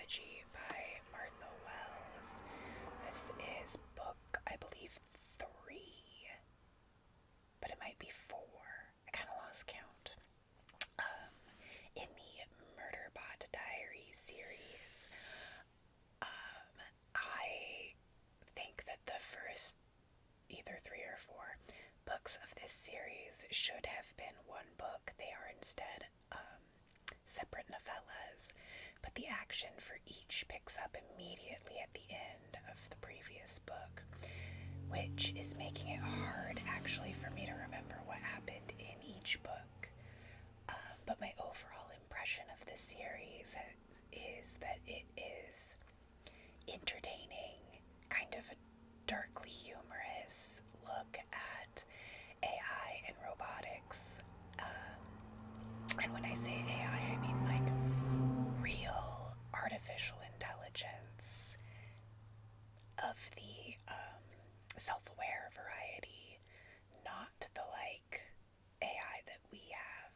Trilogy by Martha Wells. This is book, I believe, 3, but it might be 4. I kind of lost count. In the Murderbot Diary series, I think that the first either 3 or 4 books of this series should have been one book. They are instead separate novellas, but the action for each picks up immediately at the end of the previous book, which is making it hard actually for me to remember what happened in each book. But my overall impression of the series is that it is entertaining, kind of a darkly humorous look at AI and robotics. And when I say AI, I mean like real artificial intelligence of the self-aware variety, not the like AI that we have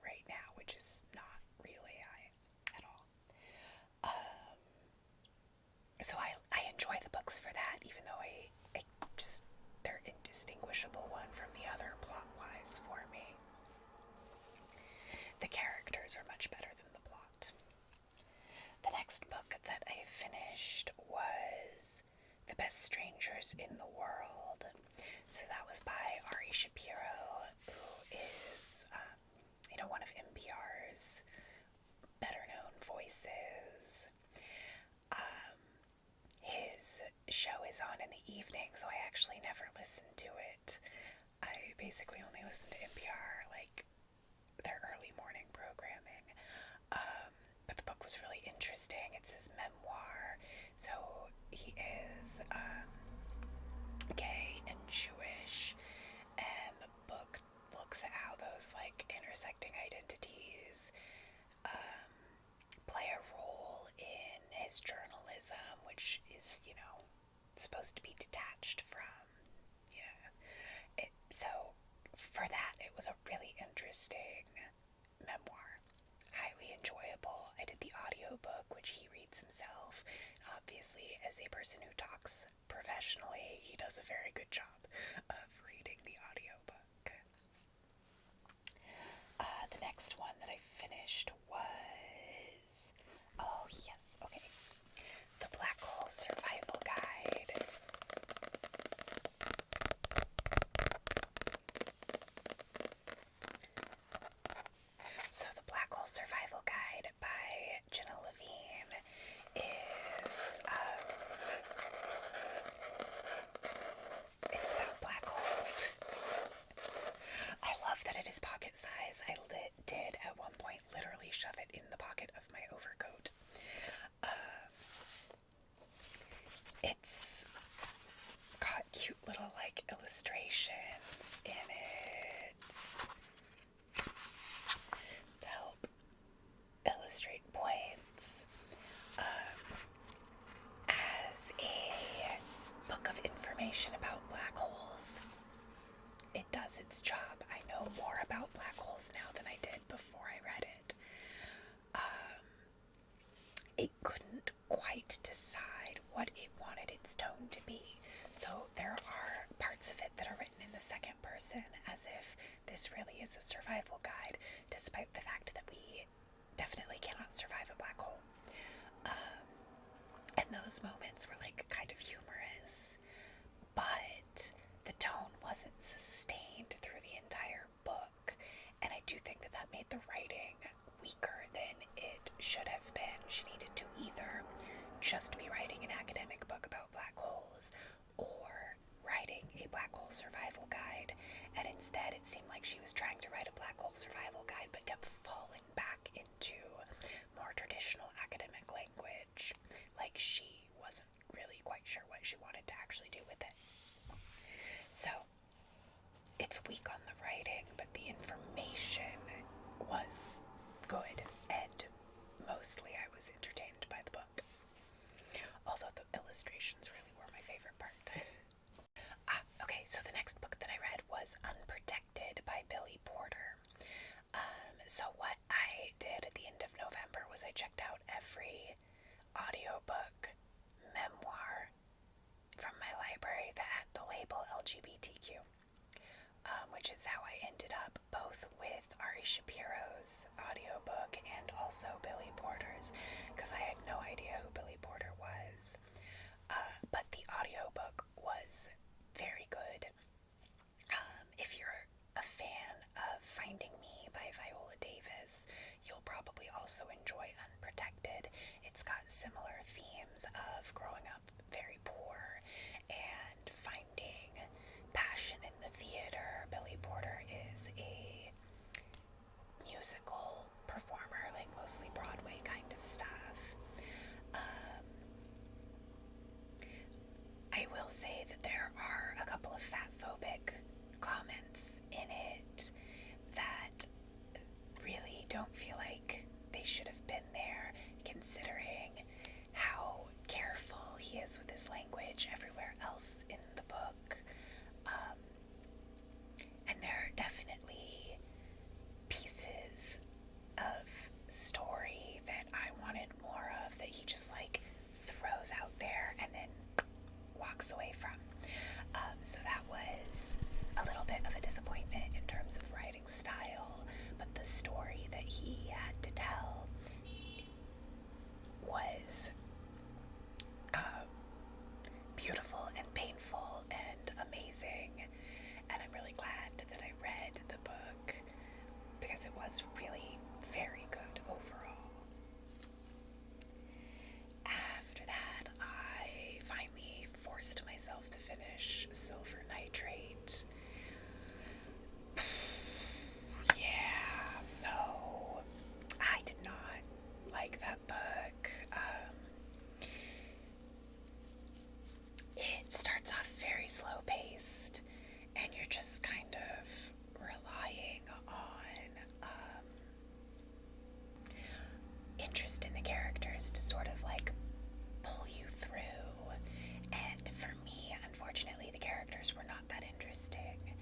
right now, which is not real AI at all. So I enjoy the books for that, even though I just, they're indistinguishable one from the other plot-wise for me. The characters are much better than the plot. The next book that I finished was The Best Strangers in the World. So that was by Ari Shapiro, who is, one of NPR's better-known voices. His show is on in the evening, so I actually never listened to it. I basically only listen to NPR, like, their early morning programming. But the book was really interesting. It's his memoir. So he is gay and Jewish, and the book looks at how those like intersecting identities play a role in his journalism, which is, supposed to be detached from, so for that, it was a really interesting memoir. Highly enjoyable. I did the audiobook, which he reads himself. Obviously, as a person who talks professionally, he does a very good job of reading the audiobook. The next one that I finished was, oh yes, okay, The Black Hole Survival Guide. So The Black Hole Survival Guide by Jenna Levine is, it's about black holes. I love that it is pocket size. I did at one point literally shove it in the pocket of my overcoat. It's got cute little like illustrations in it to help illustrate points. As a book of information about black holes, it does its job. I know more about black holes now than I did before I read it. It couldn't quite decide what it wanted its tone to be. So there are parts of it that are written in the second person, as if this really is a survival guide, despite the fact that we definitely cannot survive a black hole. And those moments were like kind of humorous, but the tone wasn't sustained through the entire book, and I do think that that made the writing weaker than it should have been. She needed to either just be writing an academic book about black holes or writing a black hole survival guide, and instead it seemed like she was trying to write a black hole survival guide but kept falling back into more traditional academic language, like she wasn't really quite sure what she wanted to actually do with it. So it's weak on the writing, but the information was good, and mostly I was entertained by the book. Although the illustrations really were my favorite part. Okay, so the next book that I read was Unprotected by Billy Ari Shapiro's audiobook and also Billy Porter's, because I had no idea who Billy Porter was. But the audiobook was very good. If you're a fan of Finding Me by Viola Davis, you'll probably also enjoy Unprotected. It's got similar themes of growing up very poor and finding passion in the theater. Billy Porter is a musical performer, like mostly Broadway kind of stuff. I will say that there are a couple of fatphobic comments in it that really don't feel like they should have been there, considering how careful he is with his language everywhere else in the book. And there are definitely pieces of story that I wanted more of that he just like throws out there and then walks away from. So that was a little bit of a disappointment in terms of writing style, but the story that he had to tell was beautiful and painful and amazing, and I'm really glad that I read the book because it was really very good overall. After that, I finally forced myself to finish Silver Nitrate. Yeah, so I did not like that book. It starts off very slow paced, and you're just kind of relying on interest in the characters to sort of like pull you through. And for me, unfortunately, the characters were not that interesting,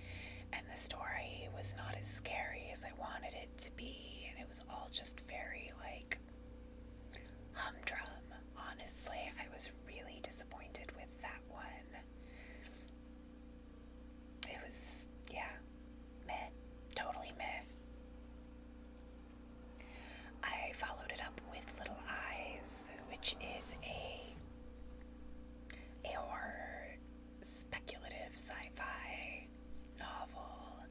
and the story was not as scary as I wanted it to be, and it was all just very like humdrum. Honestly, I was really disappointed with that one. It was, yeah, meh, totally meh. I followed it up with Little Eyes, which is a horror speculative sci-fi novel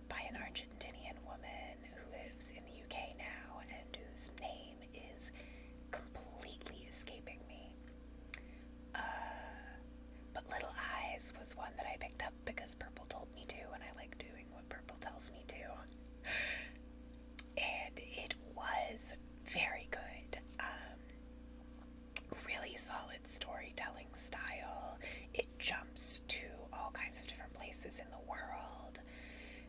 by an Argentinian woman who lives in the UK now and whose name is completely escaping me. But Little Eyes was one that I picked up because Purple told me to, and I like doing what Purple tells me to. And it was very good. Really solid storytelling style. It jumps to all kinds of different places in the world.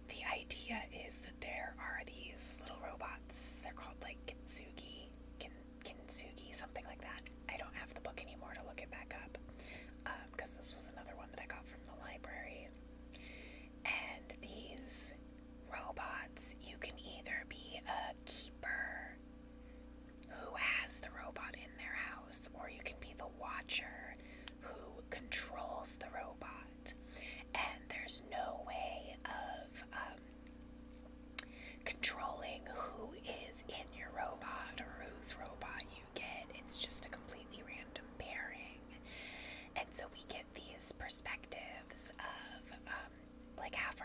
The idea is that there are these little robots. They're called like Kintsugi, something like that. I don't have the book anymore to look it back up, because this was another one that I got from the library. And these robots, you can either be a keeper who has the robot in their house, or you can be the watcher who controls the robot. And there's no way of controlling who is in your robot or whose robot you get. It's just a completely random pairing. And so we get these perspectives of like half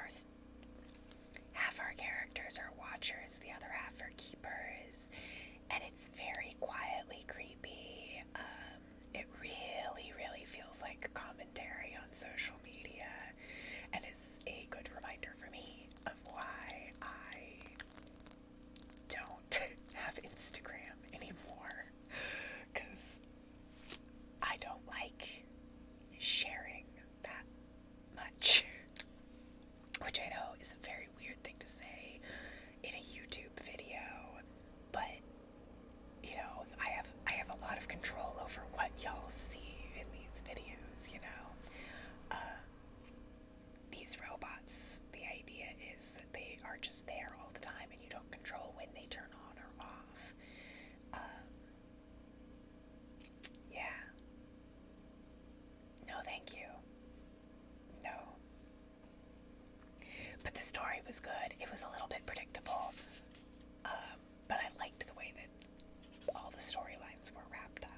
our characters are watchers, the other half are keepers, and it's very quietly creepy. It really, really feels like commentary on social media, and is a good reminder for me of why I don't have Instagram anymore, because I don't like sharing that much, which I know is a very weird thing to say in a YouTube video, but you know, I have a lot of control over what y'all see in these videos, you know. These robots, the idea is that they are just there all the time and you don't control when they turn on or off. Yeah. No, thank you. No. But the story was good. It was a little bit the storylines were wrapped up.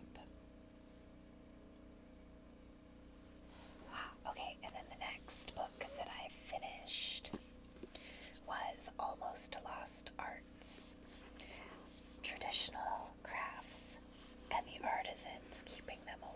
Okay, and then the next book that I finished was Almost Lost Arts, Traditional Crafts and the Artisans Keeping Them Alive.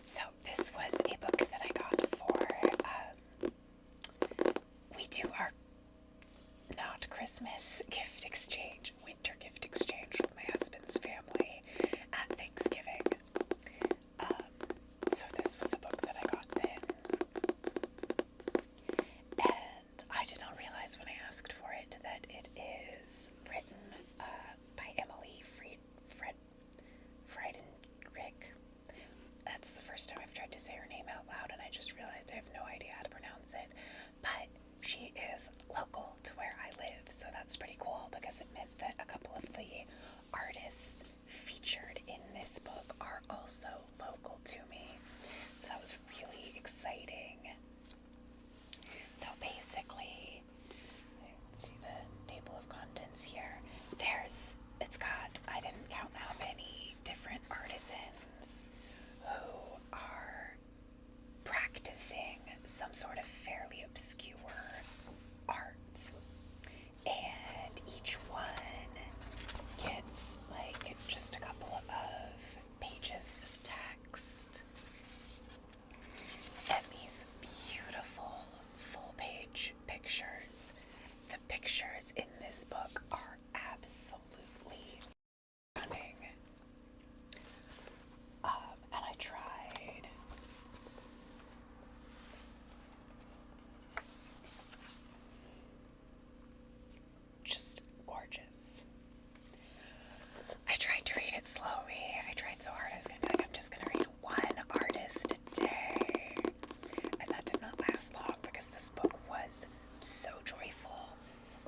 So this was a book that I got for, we do our not Christmas gift exchange, winter gift exchange with my husband's family at Thanksgiving. So this was a book that I got then. And I did not realize when I asked for it that it is written by Emily Friedenreich. That's the first time I've tried to say her name out loud, and I just realized I have no idea how to pronounce it. But she is local to where I live, so that's pretty cool because it meant that a couple of the artists featured in this book are also local to me. So that was really exciting. So basically, let's see the table of contents here. It's got, I didn't count how many different artisans who are practicing some sort of fairly obscure art. And each one gets like just a couple of pages of text. And these beautiful full-page pictures. The pictures in this book are absolutely stunning. And I tried. Just gorgeous. I tried to read it slowly. I tried so hard. I was gonna be like, I'm just gonna read one artist a day. And that did not last long because this book was so joyful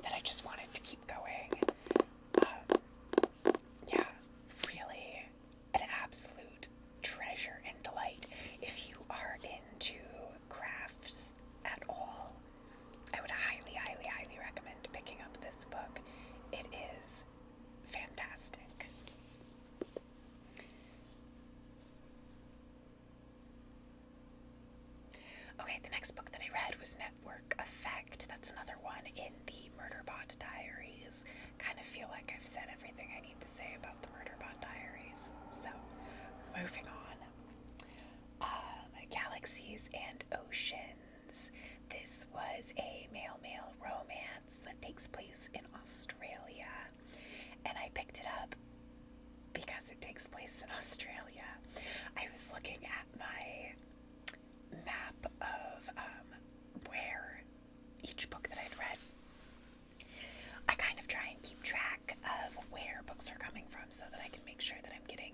that I just wanted to keep going. Yeah, really an absolute treasure and delight. If you are into crafts at all, I would highly, highly, highly recommend picking up this book. It is fantastic. Okay, the next book that I read was Network Effect. That's another one in the Murderbot Diaries. Kind of feel like I've said everything I need to say about the Murderbot Diaries. So, moving on. Galaxies and Oceans. This was a male-male romance that takes place in Australia. And I picked it up because it takes place in Australia. I was looking at my map of where each book that I'd read. I kind of try and keep track of where books are coming from so that I can make sure that I'm getting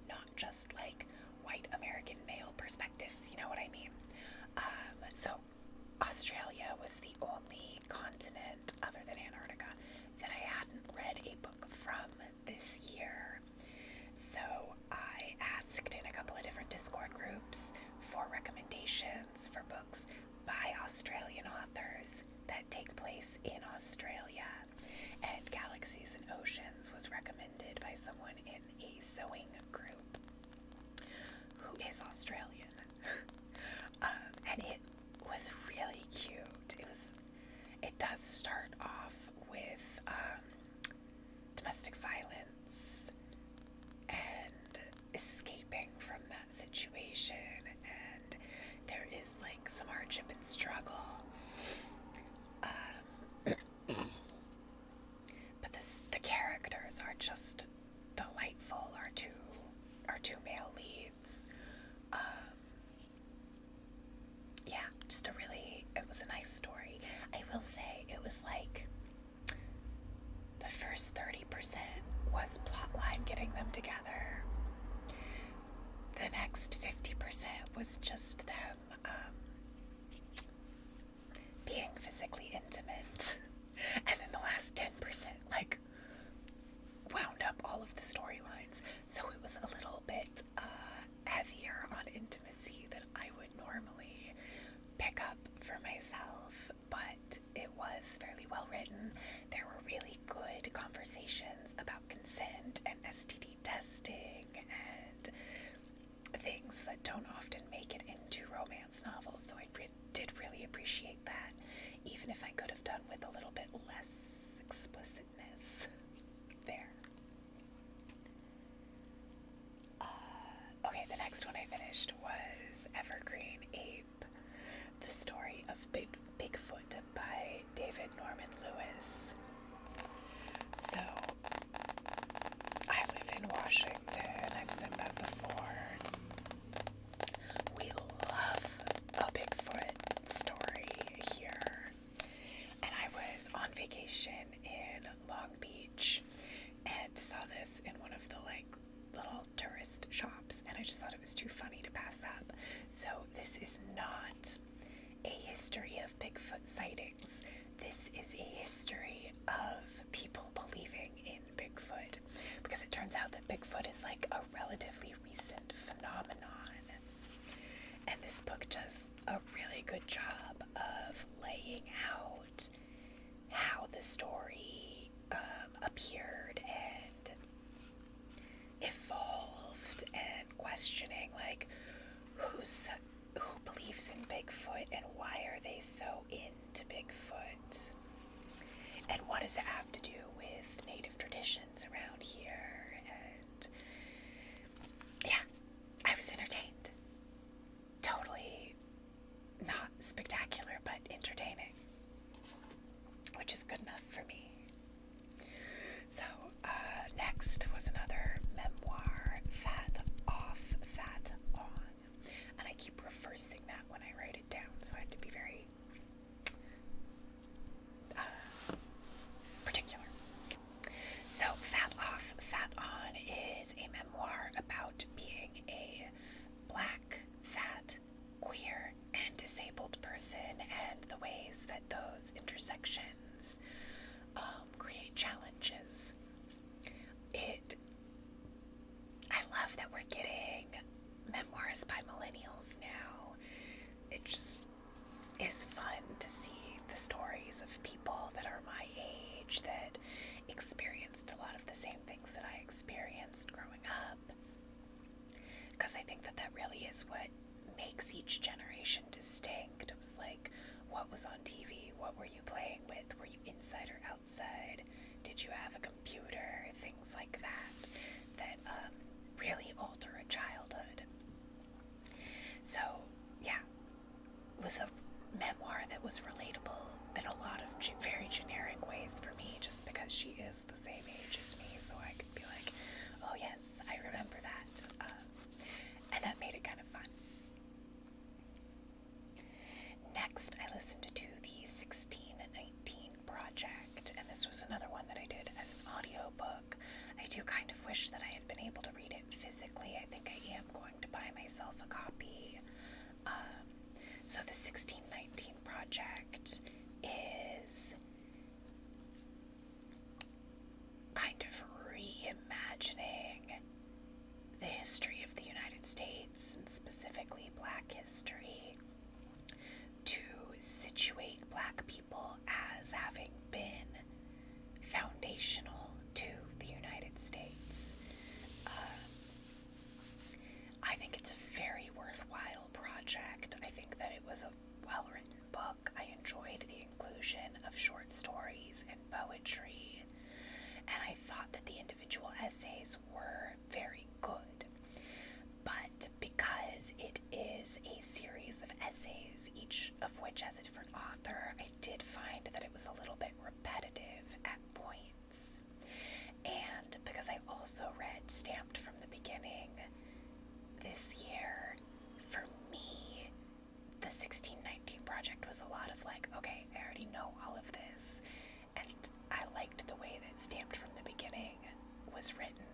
not just like white American male perspectives, you know what I mean? So Australia was the only continent other than Antarctica that I hadn't read a book from this year. So I asked in a couple of different Discord groups for recommendations for books by Australian authors that take place in Australia. And Galaxies and Oceans was recommended by someone in a sewing group who is Australian. And it was really cute. It does start off with domestic violence and escaping from that situation, and there is like some hardship and struggle. But the characters are just delightful. Our two male leads. Yeah, just it was a nice story. I will say it was like the first 30% was plotline getting them together. The next 50% was just them being physically intimate. And then the last 10%, like, wound up all of the storylines. So it was a little bit heavier on intimacy than I would normally pick up for myself, but it was fairly well written. There were really good conversations about consent and STD testing and things that don't often make it into romance novels, so I did really appreciate that, even if I could have done with a little bit less explicitness there. Okay, the next one I finished was Evergreen Ape, the story of Bigfoot by David Norman Lewis. So, I live in Washington, I've said that before. We love a Bigfoot story here. And I was on vacation in Long Beach and saw this in one of the little tourist shops, and I just thought it was too funny to pass up. So this is not a history of Bigfoot sightings. This is a history of people believing in Bigfoot, because it turns out that Bigfoot is like a relatively recent phenomenon. And this book does a really good job of laying out how the story appeared and evolved, and questioning like who believes in Bigfoot and why are they so into Bigfoot, and what does it have to do with native traditions around here. And yeah, I was entertained. Totally not spectacular, but entertaining, which is good enough for me. So next was another memoir, Fat Off, Fat On. And I keep reversing that when I write it down, so I had to be very particular. So Fat Off, Fat On is a memoir about being a Black, fat, queer, and disabled person, and the ways that those intersections create challenges. I love that we're getting memoirs by millennials now. It just is fun to see the stories of people that are my age that experienced a lot of the same things that I experienced growing up. Because I think that really is what makes each generation distinct. It was like, what was on TV? What were you playing with? Were you inside or outside? Did you have a computer? Things like that really alter a childhood. So, yeah, it was a memoir that was relatable in a lot of very generic ways for me, just because she is the same age as me, so I could be like, oh yes, I remember that. And that made it kind of fun. Next, I listened to the 1619 Project, and this was another one that I did as an audiobook. I do kind of wish that I had been able to read it physically. I think I am going to buy myself a copy. So the 1619 Project is kind of reimagining the history of the United States, and specifically Black history, to situate Black people as having been foundational to the United States. I think it's a very worthwhile project. I think that it was a well-written book. I enjoyed the inclusion of short stories and poetry, and I thought that the individual essays were very good. But because it is a series of essays, each of which has a different author, I did find that it was a little bit repetitive at points. And because I also read Stamped from the Beginning this year, for me, the 1619 Project was a lot of like, okay, I already know all of this, and I liked the way that Stamped from the Beginning was written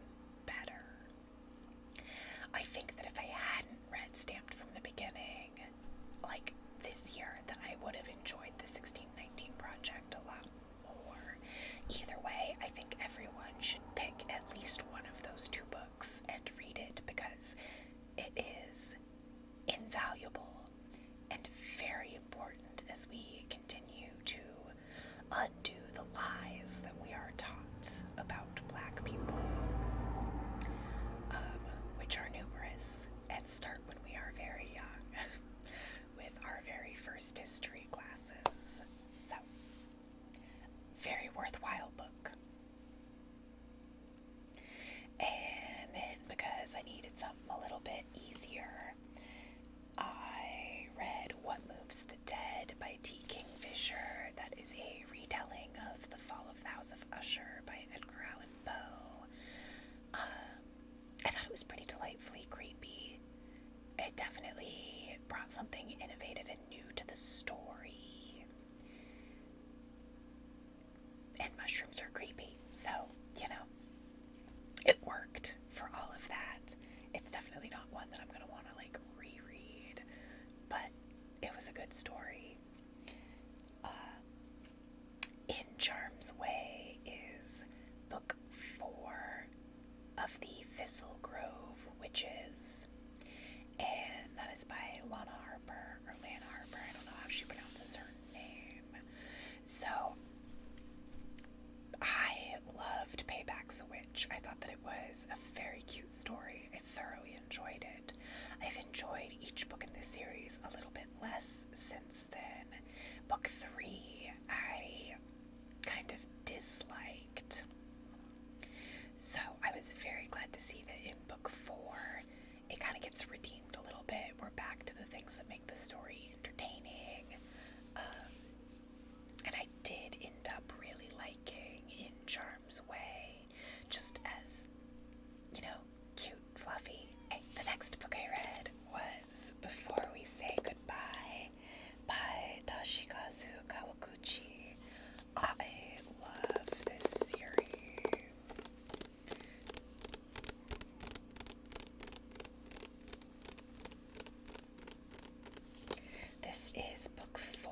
it definitely brought something innovative and new to the story. And mushrooms are creepy, so, you know, it worked for all of that. It's definitely not one that I'm going to want to, like, reread, but it was a good story. In Charm's Way is book 4 of the Thistle Grove Witches, and that is by Lana Harper, or Lana Harper, I don't know how she pronounces her name. So, I loved Payback's a Witch. I thought that it was a very cute story. I thoroughly enjoyed it. I've enjoyed each book in this series a little bit less since then. Book 3, I kind of disliked. So I was very glad to see that in book 4, it kind of gets redeemed a little bit. We're back to the things that make the story entertaining. And I did end up really liking In Charm's Way, just as, you know, cute, fluffy. Okay, the next book I read was Before We Say Goodbye by Toshikazu Kawaguchi. I love this series. This is book 4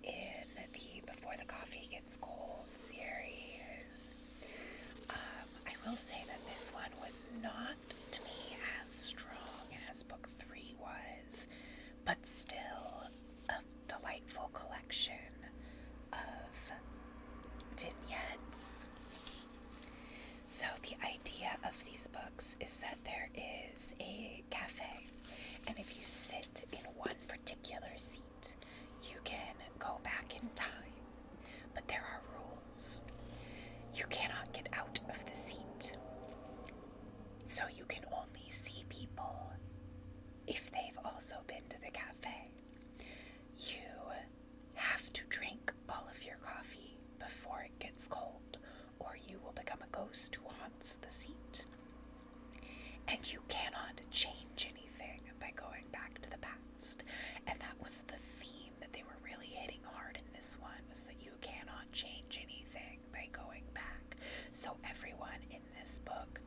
in the Before the Coffee Gets Cold series. I will say that this one was not, to me, as strong as book 3 was, but still a delightful collection of vignettes. So the idea of these books is that there is a cafe, and if you sit in one particular seat, you can go back in time, but there are rules. You cannot get out of the seat, so you can only see people if they've also been to the cafe. You have to drink all of your coffee before it gets cold, or you will become a ghost who haunts the seat. And you cannot change anything by going back to the past. And that was the theme that they were really hitting hard in this one, was that you cannot change anything by going back. So everyone in this book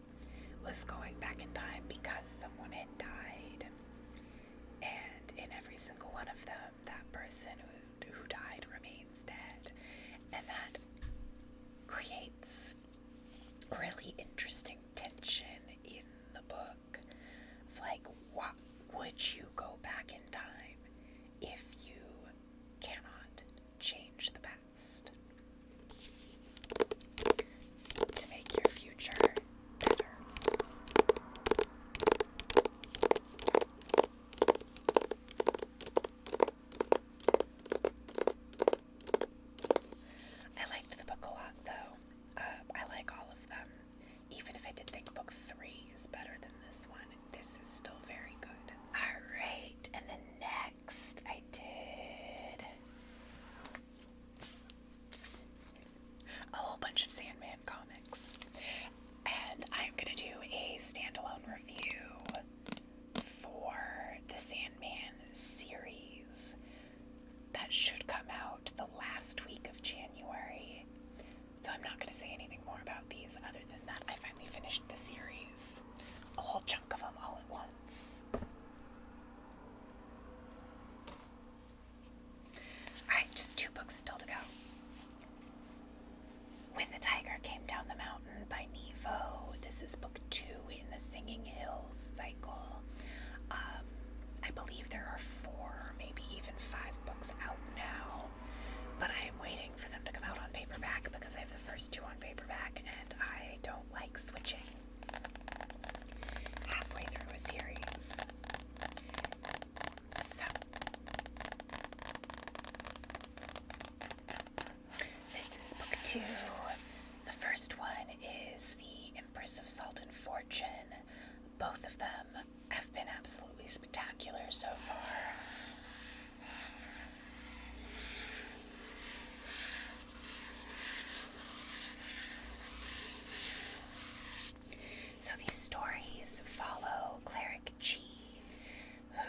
was going back in time because someone had died. And in every single one of them, that person who died remains dead. And that creates really interesting tension in the book of, like, what would you go back in time if you cannot change the past to make your future better? I liked the book a lot, though. I like all of them. Even if I did think book 3 is better than this one, this is still very good. Alright, and then next I did a whole bunch of Sandman comics. And I'm going to do a standalone review for the Sandman series that should come out the last week of January. So I'm not going to say anything more about these other than that I finally finished the series. A whole chunk of them all at once. Alright, just 2 books still to go. When the Tiger Came Down the Mountain by Nevo. This is book 2 in the Singing Hills cycle. I believe there are 4 or maybe even 5 books out now, but I am waiting for them to come out on paperback because I have the first 2 on paperback and I don't like switching halfway through a series. So, this is book 2. The first one is The Empress of Salt and Fortune. Both of them have been absolutely spectacular so far. So these stories follow Cleric G, who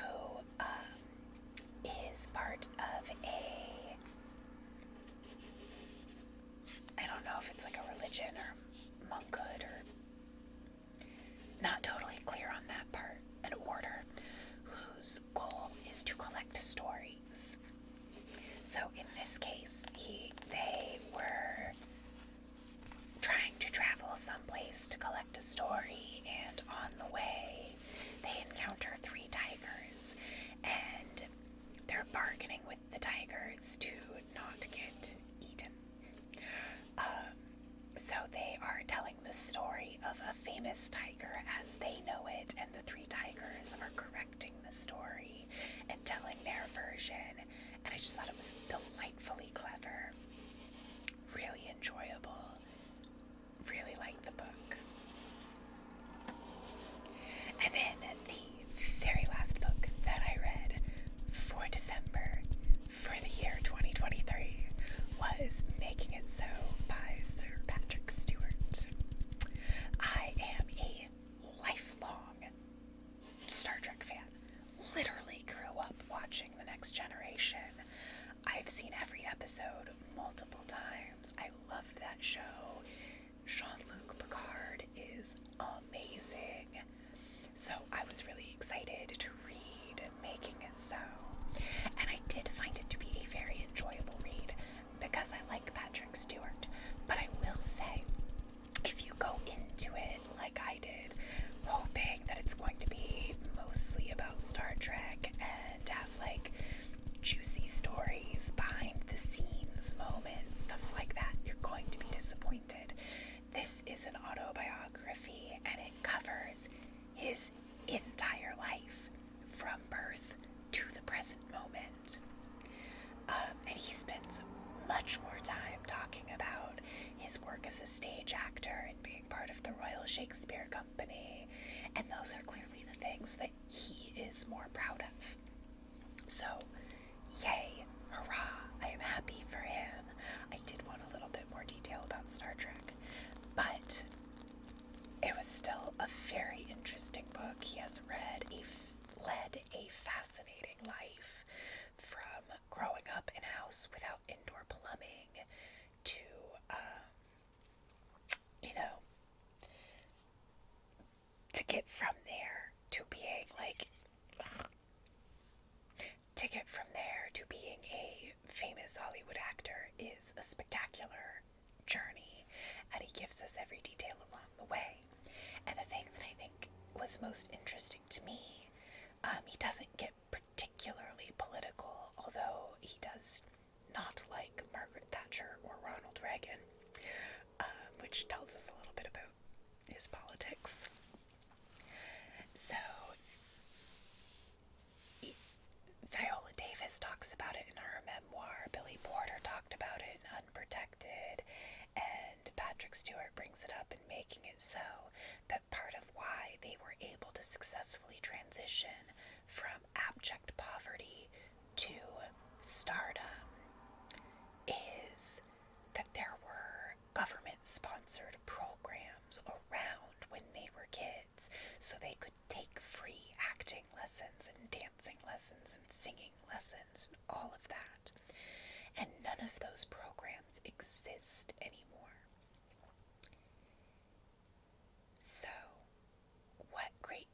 So I was really excited to read Making It So. And I did find it to be a very enjoyable read because I like Patrick Stewart. But I will say, if you go into it like I did, hoping that it's going to be mostly about Star Trek and have like juicy stories, behind the scenes moments, stuff like that, you're going to be disappointed. This is an autobiography and it covers his entire life from birth to the present moment. And he spends much more time talking about his work as a stage actor and being part of the Royal Shakespeare Company, and those are clearly the things that he is more proud of. So, yay, hurrah, I am happy for him. I did want a little bit more detail about Star Trek, but it was still a very interesting book. He has led a fascinating life, from growing up in a house without indoor plumbing to, to get from there to being a famous Hollywood actor is a spectacular journey, and he gives us every detail along the way. And the thing that I think was most interesting to me, he doesn't get particularly political, although he does not like Margaret Thatcher or Ronald Reagan, which tells us a little bit about his politics. So, Viola Davis talks about it in her memoir, Billy Porter talked about it in Unprotected, and Patrick Stewart brings it up in Making It So, that part of why they were able to successfully transition from abject poverty to stardom is that there were government-sponsored programs around when they were kids, so they could take free acting lessons and dancing lessons and singing lessons and all of that. And none of those programs exist anymore. So, what great